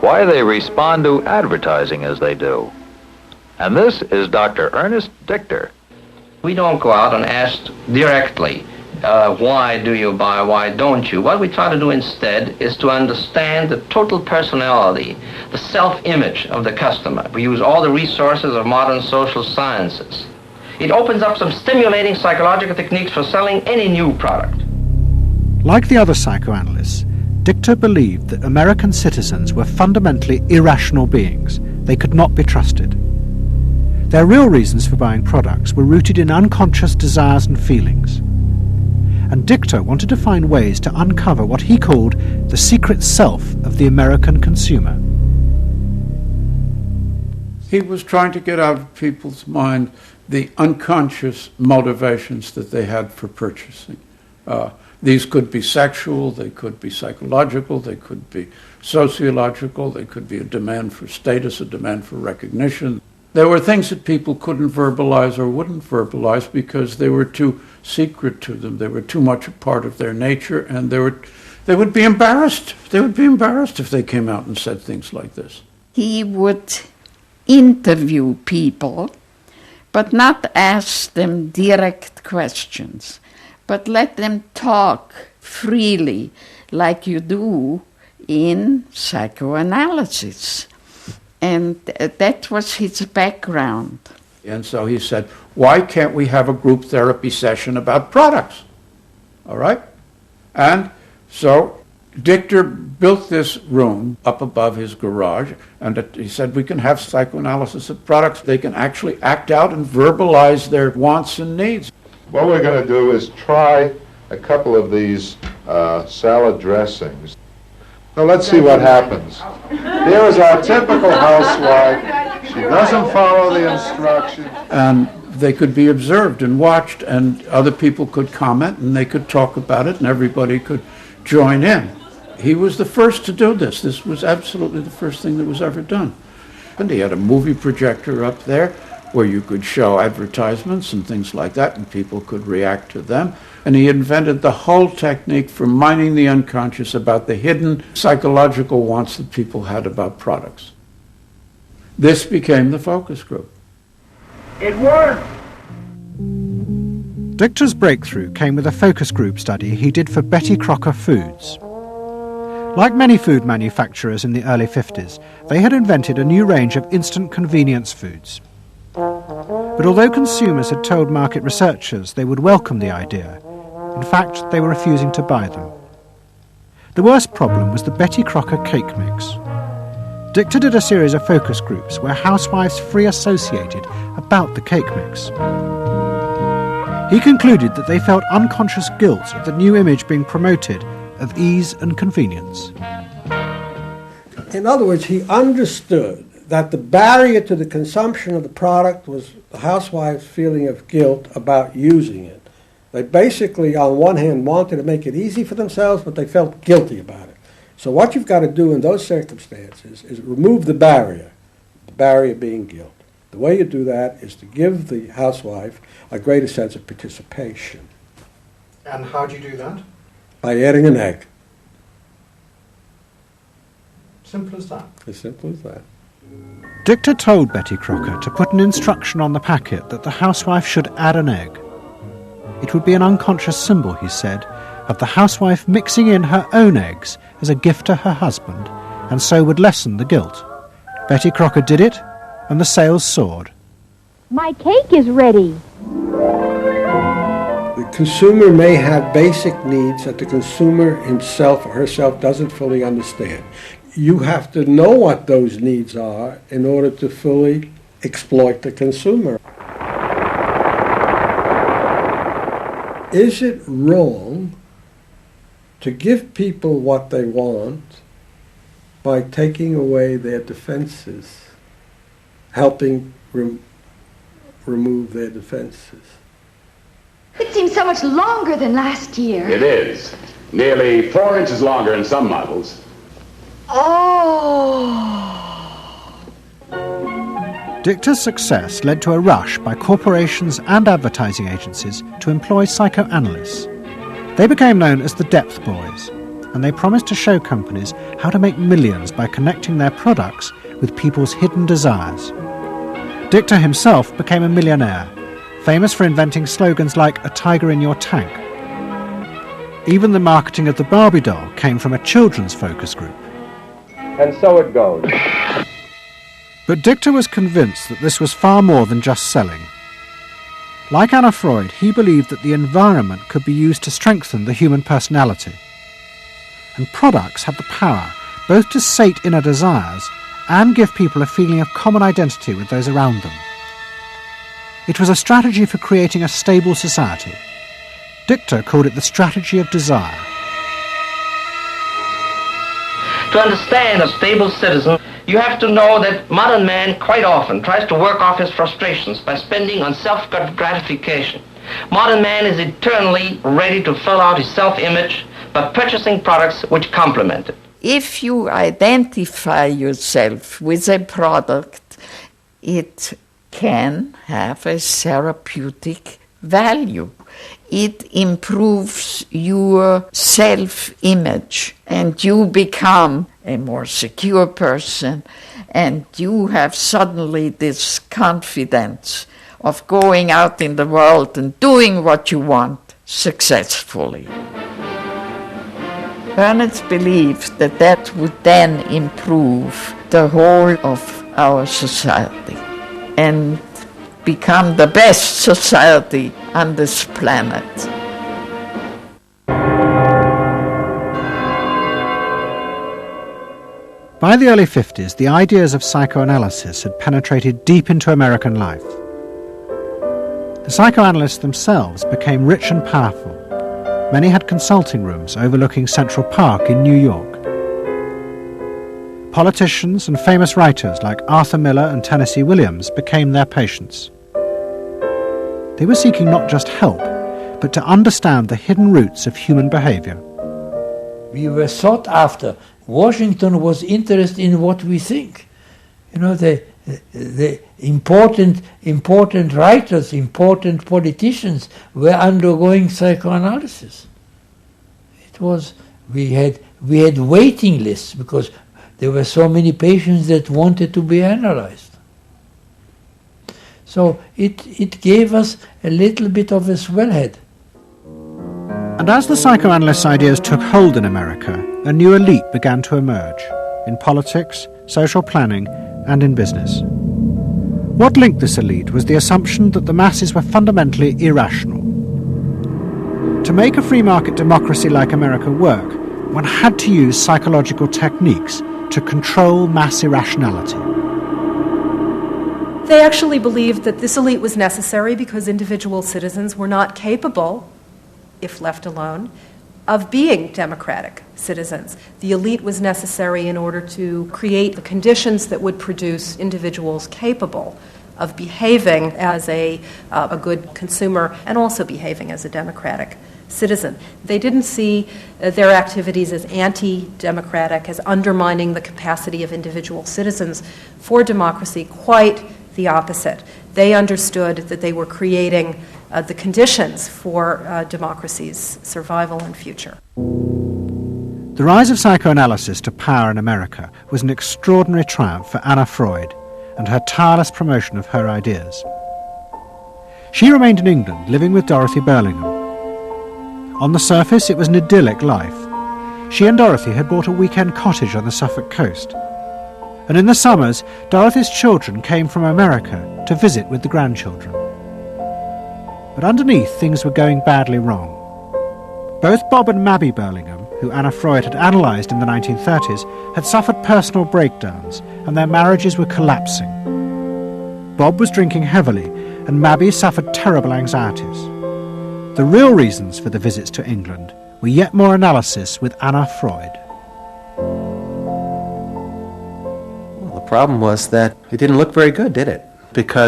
why they respond to advertising as they do. And this is Dr. Ernest Dichter. We don't go out and ask directly, why do you buy, why don't you? What we try to do instead is to understand the total personality, the self-image of the customer. We use all the resources of modern social sciences. It opens up some stimulating psychological techniques for selling any new product. Like the other psychoanalysts, Dichter believed that American citizens were fundamentally irrational beings. They could not be trusted. Their real reasons for buying products were rooted in unconscious desires and feelings. And Dichter wanted to find ways to uncover what he called the secret self of the American consumer. He was trying to get out of people's mind the unconscious motivations that they had for purchasing. These could be sexual, they could be psychological, they could be sociological, they could be a demand for status, a demand for recognition. There were things that people couldn't verbalize or wouldn't verbalize because they were too secret to them. They were too much a part of their nature, and they would be embarrassed. They would be embarrassed if they came out and said things like this. He would interview people, but not ask them direct questions, but let them talk freely like you do in psychoanalysis. And that was his background. And so he said, why can't we have a group therapy session about products? All right? And so Dichter built this room up above his garage, and he said we can have psychoanalysis of products. They can actually act out and verbalize their wants and needs. What we're going to do is try a couple of these salad dressings. Now let's see what happens. Here is our typical housewife. She doesn't follow the instructions. And they could be observed and watched, and other people could comment, and they could talk about it, and everybody could join in. He was the first to do this. This was absolutely the first thing that was ever done. And he had a movie projector up there where you could show advertisements and things like that, and people could react to them. And he invented the whole technique for mining the unconscious about the hidden psychological wants that people had about products. This became the focus group. It worked! Dichter's breakthrough came with a focus group study he did for Betty Crocker Foods. Like many food manufacturers in the early 50s, they had invented a new range of instant convenience foods. But although consumers had told market researchers they would welcome the idea, in fact, they were refusing to buy them. The worst problem was the Betty Crocker cake mix. Dichter did a series of focus groups where housewives free associated about the cake mix. He concluded that they felt unconscious guilt at the new image being promoted of ease and convenience. In other words, he understood that the barrier to the consumption of the product was the housewife's feeling of guilt about using it. They basically, on one hand, wanted to make it easy for themselves, but they felt guilty about it. So what you've got to do in those circumstances is remove the barrier being guilt. The way you do that is to give the housewife a greater sense of participation. And how do you do that? By adding an egg. Simple as that. As simple as that. Dichter told Betty Crocker to put an instruction on the packet that the housewife should add an egg. It would be an unconscious symbol, he said, of the housewife mixing in her own eggs as a gift to her husband, and so would lessen the guilt. Betty Crocker did it, and the sales soared. My cake is ready. The consumer may have basic needs that the consumer himself or herself doesn't fully understand. You have to know what those needs are in order to fully exploit the consumer. Is it wrong to give people what they want by taking away their defenses, helping remove their defenses? It seems so much longer than last year. It is. Nearly 4 inches longer in some models. Oh! Dichter's success led to a rush by corporations and advertising agencies to employ psychoanalysts. They became known as the Depth Boys, and they promised to show companies how to make millions by connecting their products with people's hidden desires. Dichter himself became a millionaire, famous for inventing slogans like "a tiger in your tank." Even the marketing of the Barbie doll came from a children's focus group. And so it goes. But Dichter was convinced that this was far more than just selling. Like Anna Freud, he believed that the environment could be used to strengthen the human personality. And products had the power both to sate inner desires and give people a feeling of common identity with those around them. It was a strategy for creating a stable society. Dichter called it the strategy of desire. To understand a stable citizen, you have to know that modern man quite often tries to work off his frustrations by spending on self-gratification. Modern man is eternally ready to fill out his self-image by purchasing products which complement it. If you identify yourself with a product, it can have a therapeutic value. It improves your self-image, and you become a more secure person, and you have suddenly this confidence of going out in the world and doing what you want successfully. Bernays believed that that would then improve the whole of our society and become the best society on this planet. By the early 50s, the ideas of psychoanalysis had penetrated deep into American life. The psychoanalysts themselves became rich and powerful. Many had consulting rooms overlooking Central Park in New York. Politicians and famous writers like Arthur Miller and Tennessee Williams became their patients. They were seeking not just help, but to understand the hidden roots of human behavior. We were sought after. Washington was interested in what we think. You know, the important writers, important politicians were undergoing psychoanalysis. It was, we had waiting lists because there were so many patients that wanted to be analyzed. So it gave us a little bit of a swellhead. And as the psychoanalysts' ideas took hold in America, a new elite began to emerge in politics, social planning, and in business. What linked this elite was the assumption that the masses were fundamentally irrational. To make a free market democracy like America work, one had to use psychological techniques to control mass irrationality. They actually believed that this elite was necessary because individual citizens were not capable, if left alone, of being democratic citizens. The elite was necessary in order to create the conditions that would produce individuals capable of behaving as a good consumer and also behaving as a democratic citizen. They didn't see their activities as anti-democratic, as undermining the capacity of individual citizens for democracy. Quite the opposite. They understood that they were creating the conditions for democracy's survival and future. The rise of psychoanalysis to power in America was an extraordinary triumph for Anna Freud and her tireless promotion of her ideas. She remained in England, living with Dorothy Burlingham. On the surface, it was an idyllic life. She and Dorothy had bought a weekend cottage on the Suffolk coast. And in the summers, Dorothy's children came from America to visit with the grandchildren. But underneath, things were going badly wrong. Both Bob and Mabby Burlingham, who Anna Freud had analysed in the 1930s, had suffered personal breakdowns, and their marriages were collapsing. Bob was drinking heavily, and Mabby suffered terrible anxieties. The real reasons for the visits to England were yet more analysis with Anna Freud. The problem was that it didn't look very good, did it? Because